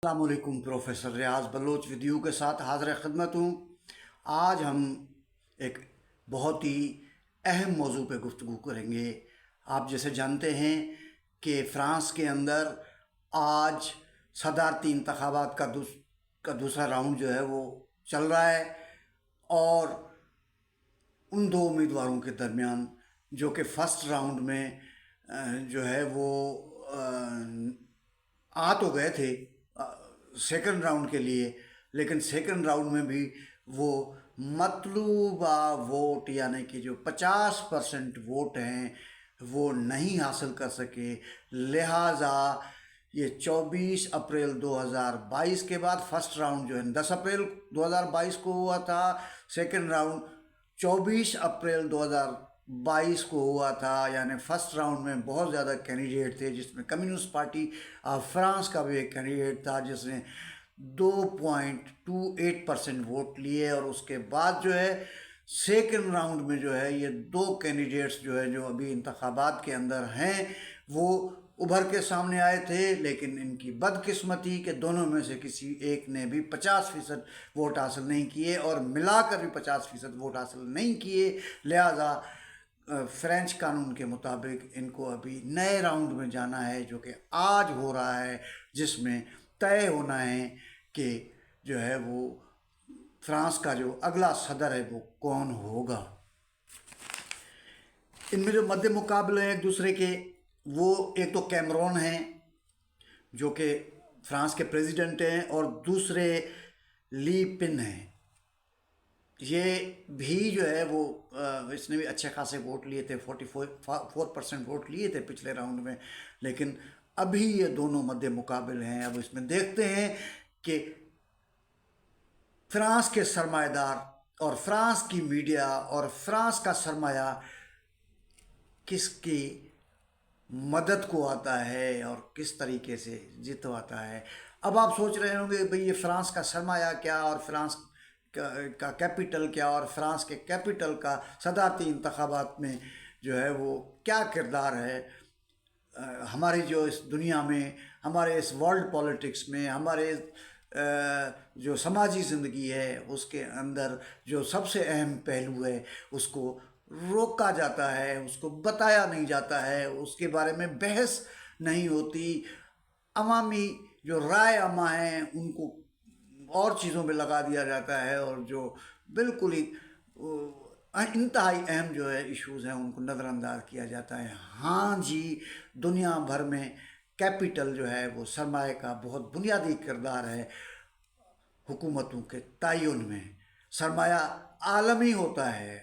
السلام علیکم، پروفیسر ریاض بلوچ ودیو کے ساتھ حاضر خدمت ہوں۔ آج ہم ایک بہت ہی اہم موضوع پہ گفتگو کریں گے۔ آپ جیسے جانتے ہیں کہ فرانس کے اندر آج صدارتی انتخابات کا دوسرا راؤنڈ جو ہے وہ چل رہا ہے، اور ان دو امیدواروں کے درمیان جو کہ فرسٹ راؤنڈ میں جو ہے وہ آ تو گئے تھے سیکنڈ راؤنڈ کے لیے، لیکن سیکنڈ راؤنڈ میں بھی وہ مطلوبہ ووٹ یعنی کہ جو 50% ووٹ ہیں وہ نہیں حاصل کر سکے۔ لہٰذا یہ 24 اپریل 2022 کے بعد فرسٹ راؤنڈ جو ہے 10 اپریل 2022 کو ہوا تھا، سیکنڈ راؤنڈ 24 اپریل 2022 کو ہوا تھا۔ یعنی فرسٹ راؤنڈ میں بہت زیادہ کینڈیڈیٹ تھے، جس میں کمیونسٹ پارٹی آف فرانس کا بھی ایک کینڈیڈیٹ تھا جس نے 2.28% ووٹ لیے، اور اس کے بعد جو ہے سیکنڈ راؤنڈ میں جو ہے یہ دو کینڈیڈیٹس جو ہے جو ابھی انتخابات کے اندر ہیں وہ ابھر کے سامنے آئے تھے، لیکن ان کی بدقسمتی کہ دونوں میں سے کسی ایک نے بھی 50% ووٹ حاصل نہیں کیے، اور ملا کر بھی 50% ووٹ حاصل نہیں کیے۔ لہٰذا فرینچ قانون کے مطابق ان کو ابھی نئے راؤنڈ میں جانا ہے، جو کہ آج ہو رہا ہے، جس میں طے ہونا ہے کہ جو ہے وہ فرانس کا جو اگلا صدر ہے وہ کون ہوگا۔ ان میں جو مد مقابل ہیں ایک دوسرے کے، وہ ایک تو کیمرون ہیں جو کہ فرانس کے پریزیڈنٹ ہیں، اور دوسرے لی پن ہیں۔ یہ بھی جو ہے وہ اس نے بھی اچھے خاصے ووٹ لیے تھے، 44% ووٹ لیے تھے پچھلے راؤنڈ میں، لیکن ابھی یہ دونوں مد مقابل ہیں۔ اب اس میں دیکھتے ہیں کہ فرانس کے سرمایہ دار اور فرانس کی میڈیا اور فرانس کا سرمایہ کس کی مدد کو آتا ہے اور کس طریقے سے جتواتا ہے۔ اب آپ سوچ رہے ہوں گے بھئی یہ فرانس کا سرمایہ کیا، اور فرانس کا کیپٹل کیا، اور فرانس کے کیپٹل کا صدارتی انتخابات میں جو ہے وہ کیا کردار ہے۔ ہماری جو اس دنیا میں، ہمارے اس ورلڈ پالیٹکس میں، ہمارے جو سماجی زندگی ہے اس کے اندر جو سب سے اہم پہلو ہے اس کو روکا جاتا ہے، اس کو بتایا نہیں جاتا ہے، اس کے بارے میں بحث نہیں ہوتی۔ عوامی جو رائے عامہ ہیں ان کو اور چیزوں میں لگا دیا جاتا ہے، اور جو بالکل ہی انتہائی اہم جو ہے ایشوز ہیں ان کو نظر انداز کیا جاتا ہے۔ ہاں جی، دنیا بھر میں کیپٹل جو ہے وہ سرمایہ کا بہت بنیادی کردار ہے حکومتوں کے تعین میں۔ سرمایہ عالمی ہوتا ہے،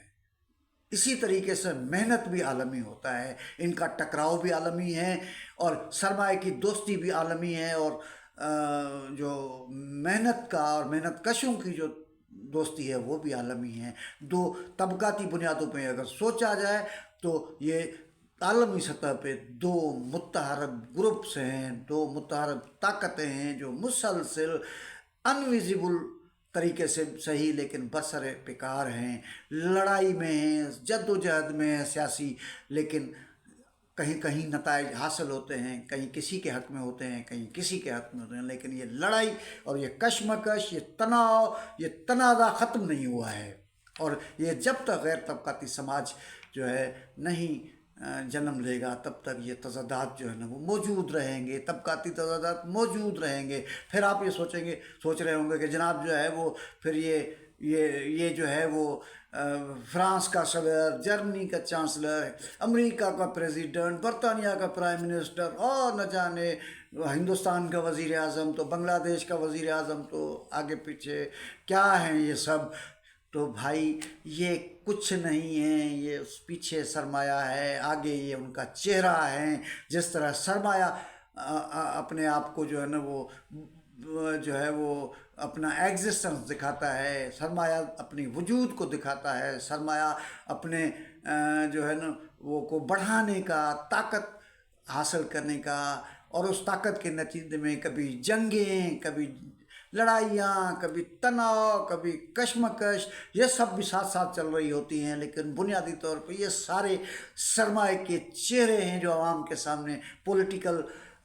اسی طریقے سے محنت بھی عالمی ہوتا ہے، ان کا ٹکراؤ بھی عالمی ہے، اور سرمایہ کی دوستی بھی عالمی ہے، اور جو محنت کا اور محنت کشوں کی جو دوستی ہے وہ بھی عالمی ہے۔ دو طبقاتی بنیادوں پہ اگر سوچا جائے تو یہ عالمی سطح پہ دو متحرک گروپس ہیں، دو متحرک طاقتیں ہیں جو مسلسل انویزیبل طریقے سے صحیح لیکن برسر پیکار ہیں، لڑائی میں ہیں، جد و جہد میں ہیں سیاسی، لیکن کہیں کہیں نتائج حاصل ہوتے ہیں، کہیں کسی کے حق میں ہوتے ہیں، کہیں کسی کے حق میں ہوتے ہیں، لیکن یہ لڑائی اور یہ کشمکش، یہ تناؤ، یہ تنازع ختم نہیں ہوا ہے، اور یہ جب تک غیر طبقاتی سماج جو ہے نہیں جنم لے گا تب تک یہ تضادات جو ہے نا وہ موجود رہیں گے، طبقاتی تضادات موجود رہیں گے۔ پھر آپ یہ سوچ رہے ہوں گے کہ جناب جو ہے وہ پھر یہ جو ہے وہ فرانس کا صدر، جرمنی کا چانسلر، امریکہ کا پریزیڈنٹ، برطانیہ کا پرائم منسٹر، اور نہ جانے ہندوستان کا وزیر اعظم، تو بنگلہ دیش کا وزیر اعظم، تو آگے پیچھے کیا ہیں یہ سب۔ تو بھائی یہ کچھ نہیں ہے، یہ اس پیچھے سرمایہ ہے، آگے یہ ان کا چہرہ ہے۔ جس طرح سرمایہ اپنے آپ کو جو ہے نا وہ جو ہے وہ اپنا ایگزسٹنس دکھاتا ہے، سرمایہ اپنی وجود کو دکھاتا ہے، سرمایہ اپنے جو ہے نا وہ کو بڑھانے کا، طاقت حاصل کرنے کا، اور اس طاقت کے نتیجے میں کبھی جنگیں، کبھی لڑائیاں، کبھی تناؤ، کبھی کشمکش، یہ سب بھی ساتھ ساتھ چل رہی ہوتی ہیں، لیکن بنیادی طور پہ یہ سارے سرمایہ کے چہرے ہیں جو عوام کے سامنے پولیٹیکل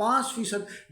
5%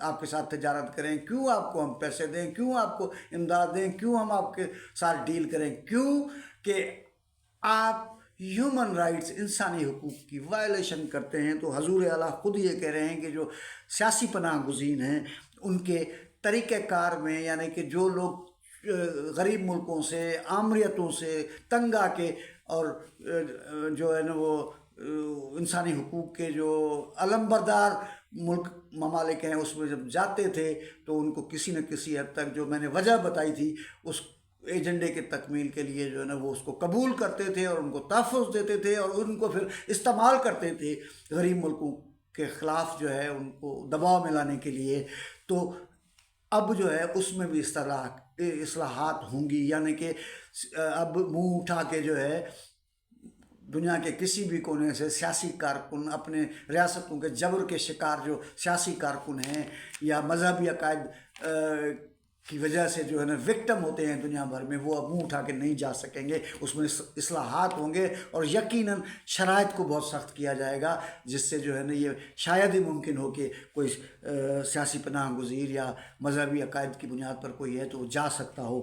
آپ کے ساتھ تجارت کریں، کیوں آپ کو ہم پیسے دیں، کیوں آپ کو امداد دیں، کیوں ہم آپ کے ساتھ ڈیل کریں، کیوں کہ آپ ہیومن رائٹس، انسانی حقوق کی وائلیشن کرتے ہیں۔ تو حضور اعلیٰ خود یہ کہہ رہے ہیں کہ جو سیاسی پناہ گزین ہیں ان کے طریقہ کار میں، یعنی کہ جو لوگ غریب ملکوں سے، آمریتوں سے تنگ آ کے اور جو ہے نا وہ انسانی حقوق کے جو علمبردار ملک ممالک ہیں اس میں جب جاتے تھے تو ان کو کسی نہ کسی حد تک، جو میں نے وجہ بتائی تھی، اس ایجنڈے کے تکمیل کے لیے جو ہے نا وہ اس کو قبول کرتے تھے اور ان کو تحفظ دیتے تھے اور ان کو پھر استعمال کرتے تھے غریب ملکوں کے خلاف جو ہے ان کو دباؤ میں لانے کے لیے۔ تو اب جو ہے اس میں بھی اصلاحات ہوں گی، یعنی کہ اب منہ اٹھا کے جو ہے دنیا کے کسی بھی کونے سے سیاسی کارکن، اپنے ریاستوں کے جبر کے شکار جو سیاسی کارکن ہیں یا مذہبی عقائد کی وجہ سے جو ہے نا وکٹم ہوتے ہیں دنیا بھر میں، وہ اب منہ اٹھا کے نہیں جا سکیں گے۔ اس میں اصلاحات ہوں گے اور یقیناً شرائط کو بہت سخت کیا جائے گا، جس سے جو ہے نا یہ شاید ہی ممکن ہو کہ کوئی سیاسی پناہ گزیر یا مذہبی عقائد کی بنیاد پر کوئی ہے تو وہ جا سکتا ہو۔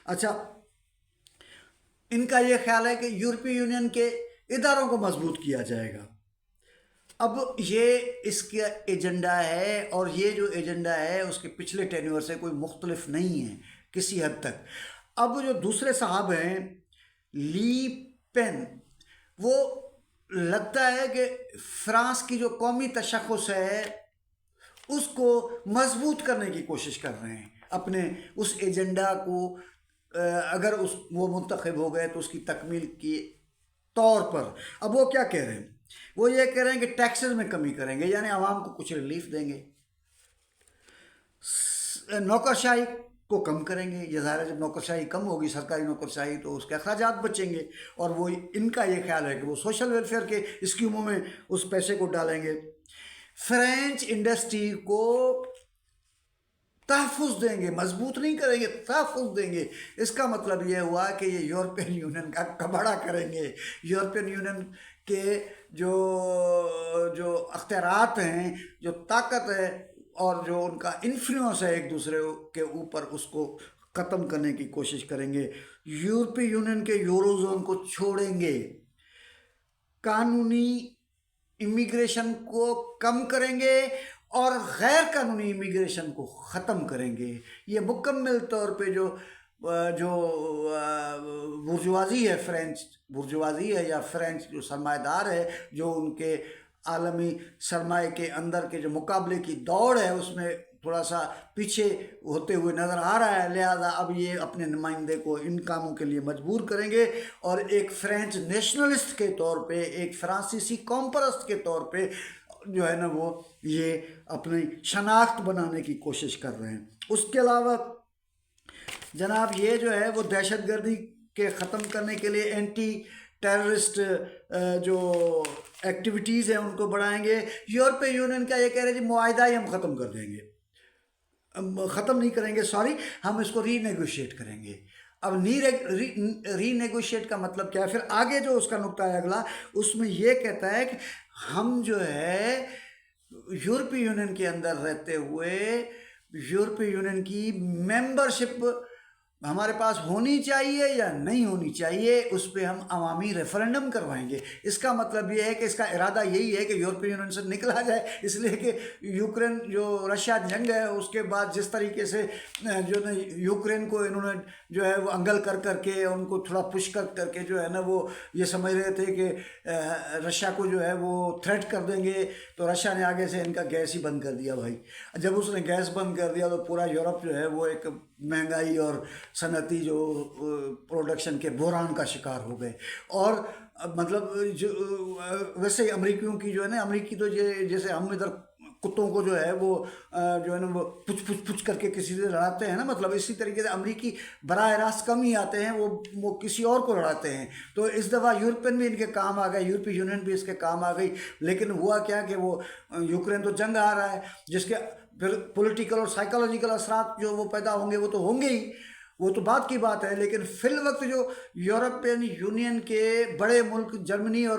اچھا، ان کا یہ خیال ہے کہ یورپی یونین کے اداروں کو مضبوط کیا جائے گا۔ اب یہ اس کا ایجنڈا ہے، اور یہ جو ایجنڈا ہے اس کے پچھلے ٹینیور سے کوئی مختلف نہیں ہے کسی حد تک۔ اب جو دوسرے صاحب ہیں لی پین، وہ لگتا ہے کہ فرانس کی جو قومی تشخص ہے اس کو مضبوط کرنے کی کوشش کر رہے ہیں، اپنے اس ایجنڈا کو اگر وہ منتخب ہو گئے تو اس کی تکمیل کی طور پر۔ اب وہ کیا کہہ رہے ہیں؟ وہ یہ کہہ رہے ہیں کہ ٹیکسز میں کمی کریں گے، یعنی عوام کو کچھ ریلیف دیں گے، نوکرشاہی کو کم کریں گے۔ یہ ظاہر ہے جب نوکرشاہی کم ہوگی، سرکاری نوکرشاہی، تو اس کے اخراجات بچیں گے، اور وہ ان کا یہ خیال ہے کہ وہ سوشل ویلفیئر کے اسکیموں میں اس پیسے کو ڈالیں گے۔ فرینچ انڈسٹری کو تحفظ دیں گے، مضبوط نہیں کریں گے، تحفظ دیں گے۔ اس کا مطلب یہ ہوا کہ یہ یورپین یونین کا کباڑہ کریں گے۔ یورپین یونین کے جو اختیارات ہیں، جو طاقت ہے اور جو ان کا انفلوئنس ہے ایک دوسرے کے اوپر، اس کو ختم کرنے کی کوشش کریں گے۔ یورپی یونین کے یورو زون کو چھوڑیں گے، قانونی امیگریشن کو کم کریں گے اور غیر قانونی امیگریشن کو ختم کریں گے۔ یہ مکمل طور پہ جو برجوازی ہے، فرینچ برجوازی ہے یا فرینچ جو سرمایہ دار ہے، جو ان کے عالمی سرمایہ کے اندر کے جو مقابلے کی دوڑ ہے اس میں تھوڑا سا پیچھے ہوتے ہوئے نظر آ رہا ہے، لہذا اب یہ اپنے نمائندے کو ان کاموں کے لیے مجبور کریں گے، اور ایک فرینچ نیشنلسٹ کے طور پہ، ایک فرانسیسی قوم پرست کے طور پہ جو ہے نا وہ یہ اپنی شناخت بنانے کی کوشش کر رہے ہیں۔ اس کے علاوہ جناب یہ جو ہے وہ دہشت گردی کے ختم کرنے کے لیے اینٹی ٹیررسٹ جو ایکٹیویٹیز ہیں ان کو بڑھائیں گے۔ یورپی یونین کا یہ کہہ رہے ہیں جی معاہدہ ہی ہم ختم کر دیں گے، ختم نہیں کریں گے، سوری، ہم اس کو ری نیگوشیٹ کریں گے۔ اب ری نیگوشیٹ کا مطلب کیا ہے؟ پھر آگے جو اس کا نقطہ ہے اگلا، اس میں یہ کہتا ہے کہ ہم جو ہے یورپی یونین کے اندر رہتے ہوئے یورپی یونین کی ممبرشپ ہمارے پاس ہونی چاہیے یا نہیں ہونی چاہیے، اس پہ ہم عوامی ریفرنڈم کروائیں گے۔ اس کا مطلب یہ ہے کہ اس کا ارادہ یہی ہے کہ یورپی یونین سے نکلا جائے، اس لیے کہ یوکرین جو رشیا جنگ ہے اس کے بعد جس طریقے سے جو نا یوکرین کو انہوں نے جو ہے وہ انگل کر کے ان کو تھوڑا پش کر کے جو ہے نا وہ یہ سمجھ رہے تھے کہ رشیا کو جو ہے وہ تھریٹ کر دیں گے، تو رشیا نے آگے سے ان کا گیس ہی بند کر دیا بھائی۔ جب اس نے گیس بند کر دیا تو پورا یورپ جو ہے وہ ایک مہنگائی اور صنعتی جو پروڈکشن کے بحران کا شکار ہو گئے۔ اور مطلب جو ویسے امریکیوں کی جو ہے نا، امریکی تو جیسے ہم ادھر کتوں کو جو ہے وہ جو ہے نا وہ پچ کر کے کسی سے لڑاتے ہیں نا، مطلب اسی طریقے سے امریکی براہ راست کم ہی آتے ہیں، وہ کسی اور کو لڑاتے ہیں۔ تو اس دفعہ یورپین بھی ان کے کام آ گئے، یورپی یونین بھی اس کے کام آ گئی، لیکن ہوا کیا کہ وہ یوکرین تو جنگ آ رہا ہے، جس کے پھر پولیٹیکل اور سائیکالوجیکل اثرات جو وہ پیدا ہوں گے وہ تو ہوں گے ہی، وہ تو بات کی بات ہے، لیکن فی الوقت جو یورپین یونین کے بڑے ملک جرمنی اور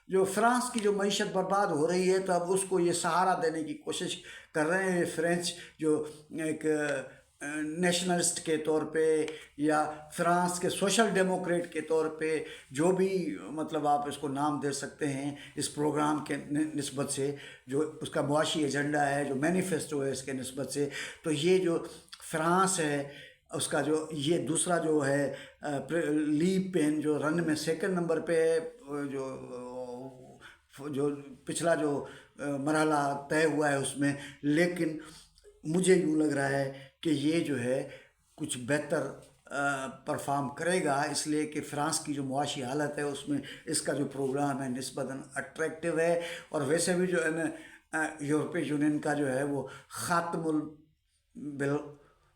جو فرانس کی جو معیشت برباد ہو رہی ہے، تو اب اس کو یہ سہارا دینے کی کوشش کر رہے ہیں فرینچ جو ایک نیشنلسٹ کے طور پہ یا فرانس کے سوشل ڈیموکریٹ کے طور پہ، جو بھی مطلب آپ اس کو نام دے سکتے ہیں اس پروگرام کے نسبت سے، جو اس کا معاشی ایجنڈا ہے، جو مینیفیسٹو ہے اس کے نسبت سے، تو یہ جو فرانس ہے اس کا جو یہ دوسرا جو ہے لی پین جو رن میں سیکنڈ نمبر پہ ہے، جو پچھلا جو مرحلہ طے ہوا ہے اس میں، لیکن مجھے یوں لگ رہا ہے کہ یہ جو ہے کچھ بہتر پرفارم کرے گا، اس لیے کہ فرانس کی جو معاشی حالت ہے اس میں اس کا جو پروگرام ہے نسبتاً اٹریکٹیو ہے، اور ویسے بھی جو ہے نا یورپی یونین کا جو ہے وہ خاتم البل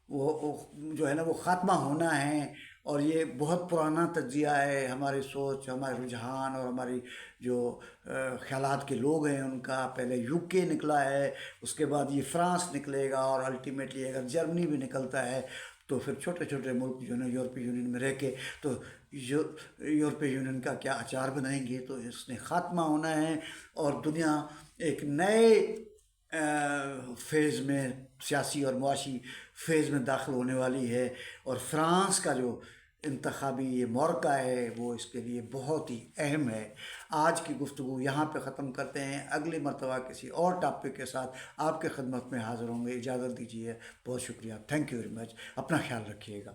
وہ جو ہے نا وہ خاتمہ ہونا ہے، اور یہ بہت پرانا تجزیہ ہے، ہماری سوچ، ہمارے رجحان اور ہماری جو خیالات کے لوگ ہیں ان کا، پہلے یو کے نکلا ہے، اس کے بعد یہ فرانس نکلے گا، اور الٹیمیٹلی اگر جرمنی بھی نکلتا ہے تو پھر چھوٹے چھوٹے ملک جو ہے نا یورپی یونین میں رہ کے تو یورپی یونین کا کیا اچار بنائیں گے، تو اس نے خاتمہ ہونا ہے، اور دنیا ایک نئے فیز میں، سیاسی اور معاشی فیز میں داخل ہونے والی ہے، اور فرانس کا جو انتخابی یہ موقع ہے وہ اس کے لیے بہت ہی اہم ہے۔ آج کی گفتگو یہاں پہ ختم کرتے ہیں، اگلی مرتبہ کسی اور ٹاپک کے ساتھ آپ کے خدمت میں حاضر ہوں گے، اجازت دیجیے، بہت شکریہ، تھینک یو ویری مچ، اپنا خیال رکھیے گا۔